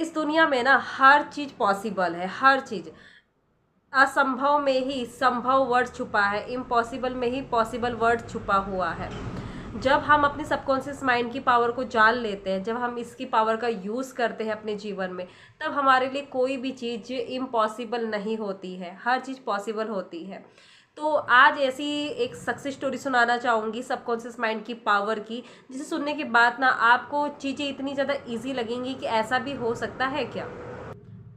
इस दुनिया में ना हर चीज़ पॉसिबल है, हर चीज़। असंभव में ही संभव वर्ड छुपा है, इम्पॉसिबल में ही पॉसिबल वर्ड छुपा हुआ है। जब हम अपने सबकॉन्शियस माइंड की पावर को जान लेते हैं, जब हम इसकी पावर का यूज़ करते हैं अपने जीवन में, तब हमारे लिए कोई भी चीज़ इम्पॉसिबल नहीं होती है, हर चीज़ पॉसिबल होती है। तो आज ऐसी एक सक्सेस स्टोरी सुनाना चाहूँगी सबकॉन्शियस माइंड की पावर की, जिसे सुनने के बाद ना आपको चीज़ें इतनी ज़्यादा ईजी लगेंगी कि ऐसा भी हो सकता है क्या।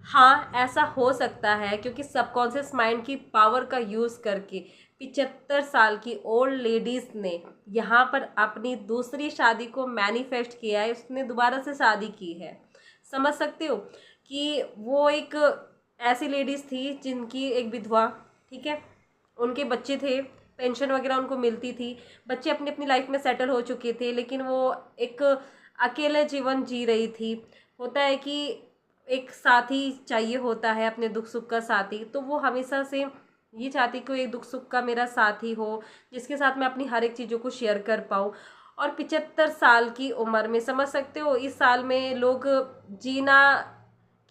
हाँ, ऐसा हो सकता है, क्योंकि सबकॉन्शियस माइंड की पावर का यूज़ करके 75 साल की ओल्ड लेडीज़ ने यहाँ पर अपनी दूसरी शादी को मैनिफेस्ट किया है, उसने दोबारा से शादी की है। समझ सकते हो कि वो एक ऐसी लेडीज़ थी जिनकी एक विधवा, ठीक है, उनके बच्चे थे, पेंशन वगैरह उनको मिलती थी, बच्चे अपनी अपनी लाइफ में सेटल हो चुके थे, लेकिन वो एक अकेले जीवन जी रही थी। होता है कि एक साथी चाहिए होता है, अपने दुख सुख का साथी, तो वो हमेशा से ये चाहती कि एक दुख सुख का मेरा साथी हो, जिसके साथ मैं अपनी हर एक चीज़ों को शेयर कर पाऊँ। और 75 साल की उम्र में, समझ सकते हो, इस साल में लोग जीना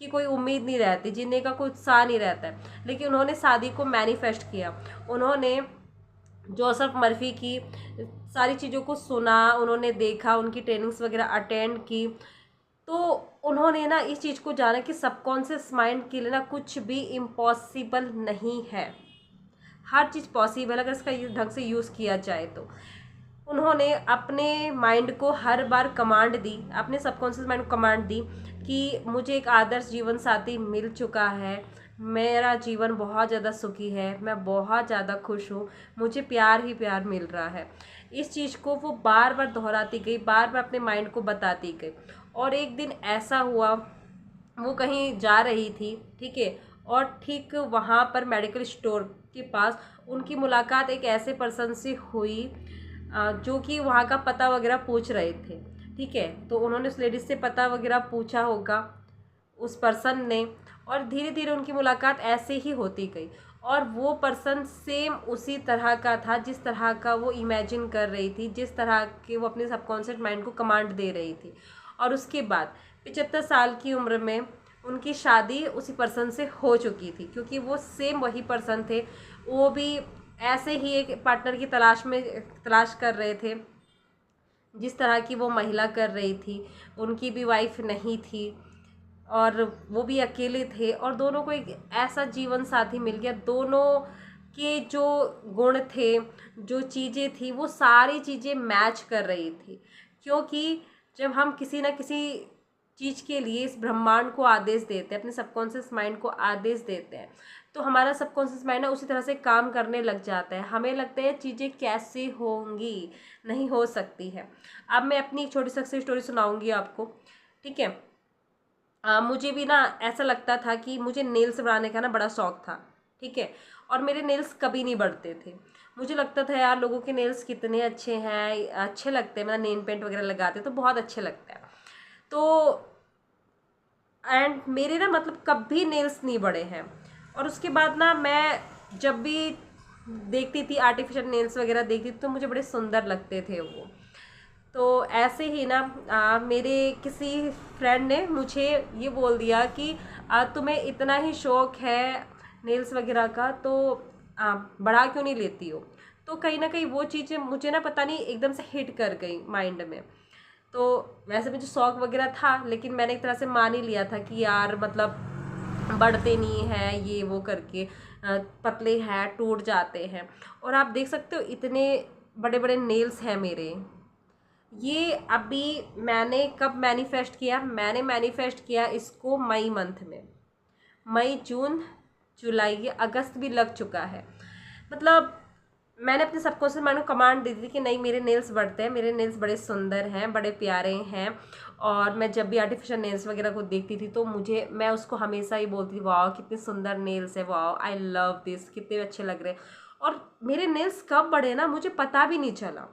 की कोई उम्मीद नहीं रहती, जीने का कोई उत्साह नहीं रहता है, लेकिन उन्होंने शादी को मैनिफेस्ट किया। उन्होंने जोसेफ मर्फी की सारी चीज़ों को सुना, उन्होंने देखा, उनकी ट्रेनिंग्स वगैरह अटेंड की। तो उन्होंने ना इस चीज़ को जाना कि सबकॉन्शियस माइंड के लिए ना कुछ भी इम्पॉसिबल नहीं है, हर चीज़ पॉसिबल अगर इसका ढंग से यूज़ किया जाए तो। उन्होंने अपने माइंड को हर बार कमांड दी, अपने सबकॉन्शियस माइंड को कमांड दी कि मुझे एक आदर्श जीवन साथी मिल चुका है, मेरा जीवन बहुत ज़्यादा सुखी है, मैं बहुत ज़्यादा खुश हूँ, मुझे प्यार ही प्यार मिल रहा है। इस चीज़ को वो बार बार दोहराती गई, बार बार अपने माइंड को बताती गई। और एक दिन ऐसा हुआ, वो कहीं जा रही थी, ठीक है, और ठीक वहाँ पर मेडिकल स्टोर के पास उनकी मुलाकात एक ऐसे पर्सन से हुई जो कि वहाँ का पता वगैरह पूछ रहे थे, ठीक है। तो उन्होंने उस लेडीज से पता वगैरह पूछा होगा उस पर्सन ने, और धीरे धीरे उनकी मुलाकात ऐसे ही होती गई। और वो पर्सन सेम उसी तरह का था जिस तरह का वो इमेजिन कर रही थी, जिस तरह के वो अपने सबकॉन्शियस माइंड को कमांड दे रही थी। और उसके बाद 75 साल की उम्र में उनकी शादी उसी पर्सन से हो चुकी थी, क्योंकि वो सेम वही पर्सन थे। वो भी ऐसे ही एक पार्टनर की तलाश कर रहे थे, जिस तरह की वो महिला कर रही थी। उनकी भी वाइफ नहीं थी और वो भी अकेले थे, और दोनों को एक ऐसा जीवन साथी मिल गया। दोनों के जो गुण थे, जो चीज़ें थी, वो सारी चीज़ें मैच कर रही थी। क्योंकि जब हम किसी ना किसी चीज़ के लिए इस ब्रह्मांड को आदेश देते हैं, अपने सबकॉन्शियस माइंड को आदेश देते हैं, तो हमारा सबकॉन्शियस माइंड ना उसी तरह से काम करने लग जाता है। हमें लगता है चीज़ें कैसे होंगी, नहीं हो सकती है। अब मैं अपनी एक छोटी सक्सेस स्टोरी सुनाऊंगी आपको, ठीक है। मुझे भी ना ऐसा लगता था कि मुझे नेल्स बनाने का ना बड़ा शौक था, ठीक है, और मेरे नेल्स कभी नहीं बढ़ते थे। मुझे लगता था यार लोगों के नेल्स कितने अच्छे हैं, अच्छे लगते हैं, मतलब नेल पेंट वगैरह लगाते तो बहुत अच्छे लगते हैं। तो एंड मेरे ना मतलब कभी नेल्स नहीं बढ़े हैं। और उसके बाद ना मैं जब भी देखती थी आर्टिफिशियल नेल्स वगैरह देखती थी, तो मुझे बड़े सुंदर लगते थे वो। तो ऐसे ही ना मेरे किसी फ्रेंड ने मुझे ये बोल दिया कि तुम्हें इतना ही शौक है नेल्स वगैरह का, तो बढ़ा क्यों नहीं लेती हो। तो कहीं ना कहीं वो चीज़ें मुझे ना पता नहीं एकदम से हिट कर गई माइंड में। तो वैसे मुझे शौक वगैरह था, लेकिन मैंने एक तरह से मान ही लिया था कि यार मतलब बढ़ते नहीं हैं ये वो करके, पतले हैं, टूट जाते हैं। और आप देख सकते हो इतने बड़े बड़े नेल्स हैं मेरे। ये अभी मैंने कब मैनिफेस्ट किया, मैंने मैनिफेस्ट किया इसको मई मंथ में। मई, जून, जुलाई, ये अगस्त भी लग चुका है। मतलब मैंने अपने सबकॉन्शियस माइंड को कमांड दी थी कि नहीं, मेरे नेल्स बढ़ते हैं, मेरे नेल्स बड़े सुंदर हैं, बड़े प्यारे हैं। और मैं जब भी आर्टिफिशियल नेल्स वगैरह को देखती थी तो मैं उसको हमेशा ही बोलती थी, वाह कितने सुंदर नेल्स है, वाह आई लव दिस, कितने अच्छे लग रहे हैं। और मेरे नेल्स कब बढ़े ना मुझे पता भी नहीं चला।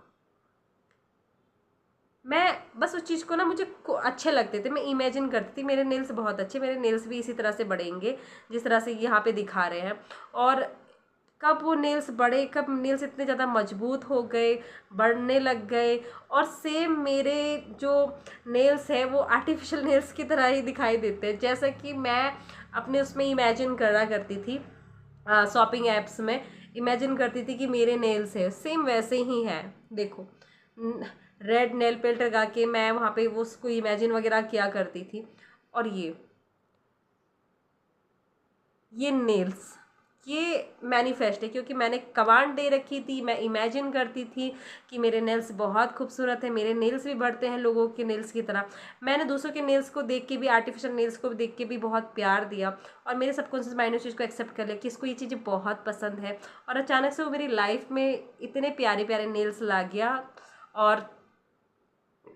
मैं बस उस चीज़ को ना, मुझे अच्छे लगते थे, मैं इमेजिन करती थी मेरे नेल्स बहुत अच्छे, मेरे नेल्स भी इसी तरह से बढ़ेंगे जिस तरह से यहाँ पे दिखा रहे हैं। और कब वो नेल्स बढ़े, कब नेल्स इतने ज़्यादा मजबूत हो गए, बढ़ने लग गए, और सेम मेरे जो नेल्स है वो आर्टिफिशियल नेल्स की तरह ही दिखाई देते हैं। जैसा कि मैं अपने उसमें इमेजिन करा करती थी, शॉपिंग ऐप्स में इमेजिन करती थी कि मेरे नेल्स है, सेम वैसे ही हैं। देखो, रेड नेल पेंट लगा के मैं वहाँ पे वो उसको इमेजिन वगैरह किया करती थी। और ये नेल्स, ये मैनिफेस्ट है, क्योंकि मैंने कमांड दे रखी थी, मैं इमेजिन करती थी कि मेरे नेल्स बहुत खूबसूरत है, मेरे नेल्स भी बढ़ते हैं लोगों के नेल्स की तरह। मैंने दूसरों के नेल्स को देख के भी, आर्टिफिशियल नेल्स को देख के भी बहुत प्यार दिया, और मेरे सबकॉन्शियस माइंड उस चीज़ को एक्सेप्ट कर लिया कि इसको ये चीज़ें बहुत पसंद है, और अचानक से वो मेरी लाइफ में इतने प्यारे प्यारे नेल्स ला गया। और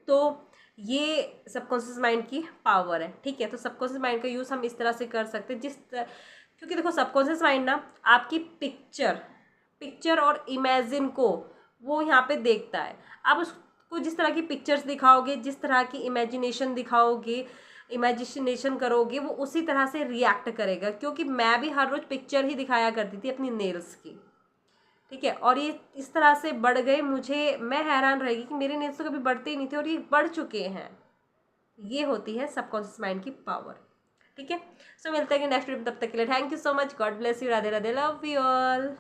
तो ये सबकॉन्शियस माइंड की पावर है, ठीक है। तो सबकॉन्शियस माइंड का यूज़ हम इस तरह से कर सकते हैं, क्योंकि देखो सबकॉन्शियस माइंड ना आपकी पिक्चर और इमेजिन को वो यहाँ पे देखता है। आप उसको जिस तरह की पिक्चर्स दिखाओगे, जिस तरह की इमेजिनेशन करोगे, वो उसी तरह से रिएक्ट करेगा। क्योंकि मैं भी हर रोज़ पिक्चर ही दिखाया करती थी अपनी नेल्स की, ठीक है, और ये इस तरह से बढ़ गए, मैं हैरान रहेगी कि मेरे नेल्स तो कभी बढ़ते ही नहीं थे और ये बढ़ चुके हैं। ये होती है सबकॉन्शियस माइंड की पावर, ठीक है। सो मिलते हैं नेक्स्ट वीडियो, तब तक के लिए thank you so much, God bless you, Radhe Radhe, love you all.